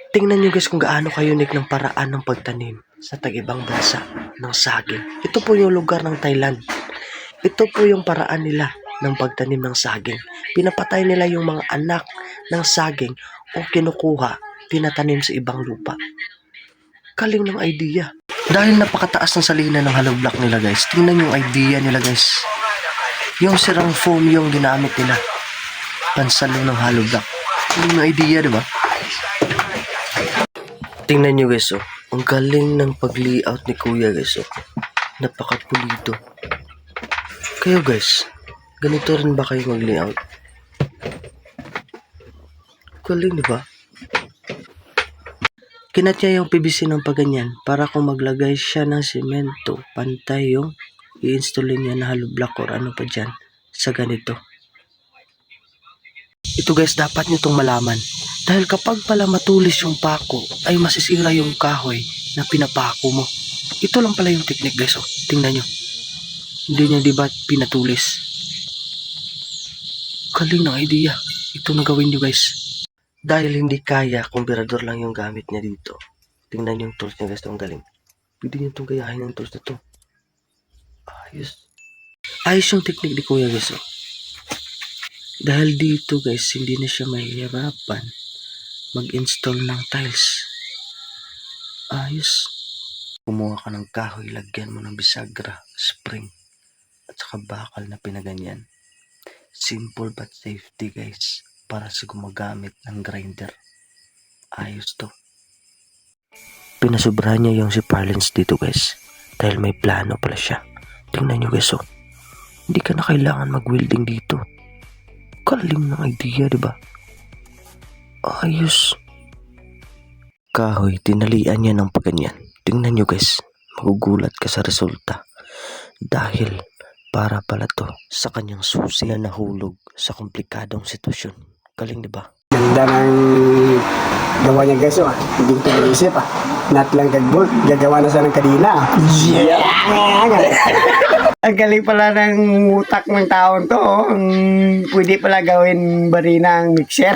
Tingnan nyo guys kung gaano ka-unique ng paraan ng pagtanim sa tag-ibang bansa ng saging. Ito po yung lugar ng Thailand. Ito po yung paraan nila ng pagtanim ng saging. Pinapatay nila yung mga anak ng saging o kinukuha, tinatanim sa ibang lupa. Galing ng idea. Dahil napakataas ng salina ng hollow block nila guys, tingnan yung idea nila guys. Yung sirang foam yung ginamit nila. Pansalo ng hollow block. Yung idea, di ba? Tingnan nyo guys, oh. Ang galing ng pag-layout ni Kuya guys, oh. Napakapulido. Kayo guys, ganito rin ba kayo mag-layout? Galing, di ba? Kinat niya yung PVC ng paganyan para kung maglagay siya ng simento, pantay yung i-installin niya na hollow block or ano pa dyan sa ganito. Ito guys, dapat nyo itong malaman. Dahil kapag pala matulis yung pako, ay masisira yung kahoy na pinapako mo. Ito lang pala yung technique guys, oh. Tingnan nyo. Hindi niya diba pinatulis. Galing ng idea. Ito na gawin nyo guys. Dahil hindi kaya, kumbirador lang yung gamit niya dito. Tingnan yung tools niya guys, ang galing. Pwede nyo itong gayahin ng tools na to. Ayos. Ayos yung technique ni Kuya guys, oh. Dahil dito guys, hindi na siya mahihirapan mag-install ng tiles. Ayos. Kumuha ka ng kahoy, lagyan mo ng bisagra, spring, at saka bakal na pinaganyan. Simple but safety guys, para sa gumagamit ng grinder. Ayos to. Pinasubrahan niya yung si Parlins dito guys, dahil may plano pala siya. Tingnan nyo guys, oh. Hindi ka na kailangan mag-welding dito. Galing ng idea, diba? Ayos. Kahoy, tinalian niya ng paganyan. Tingnan nyo guys, magugulat ka sa resulta. Dahil para pala to sa kanyang susi na nahulog sa komplikadong sitwasyon. Galing, diba? Ganda ng gawa niya guys, oh. Hindi ko naisip, ah. Not lang kag-bolt, gagawa na siya ng kadina. Yeah! Ang galing pala ng utak ng taon to, oh. Pwede pala gawin barina ang mixer.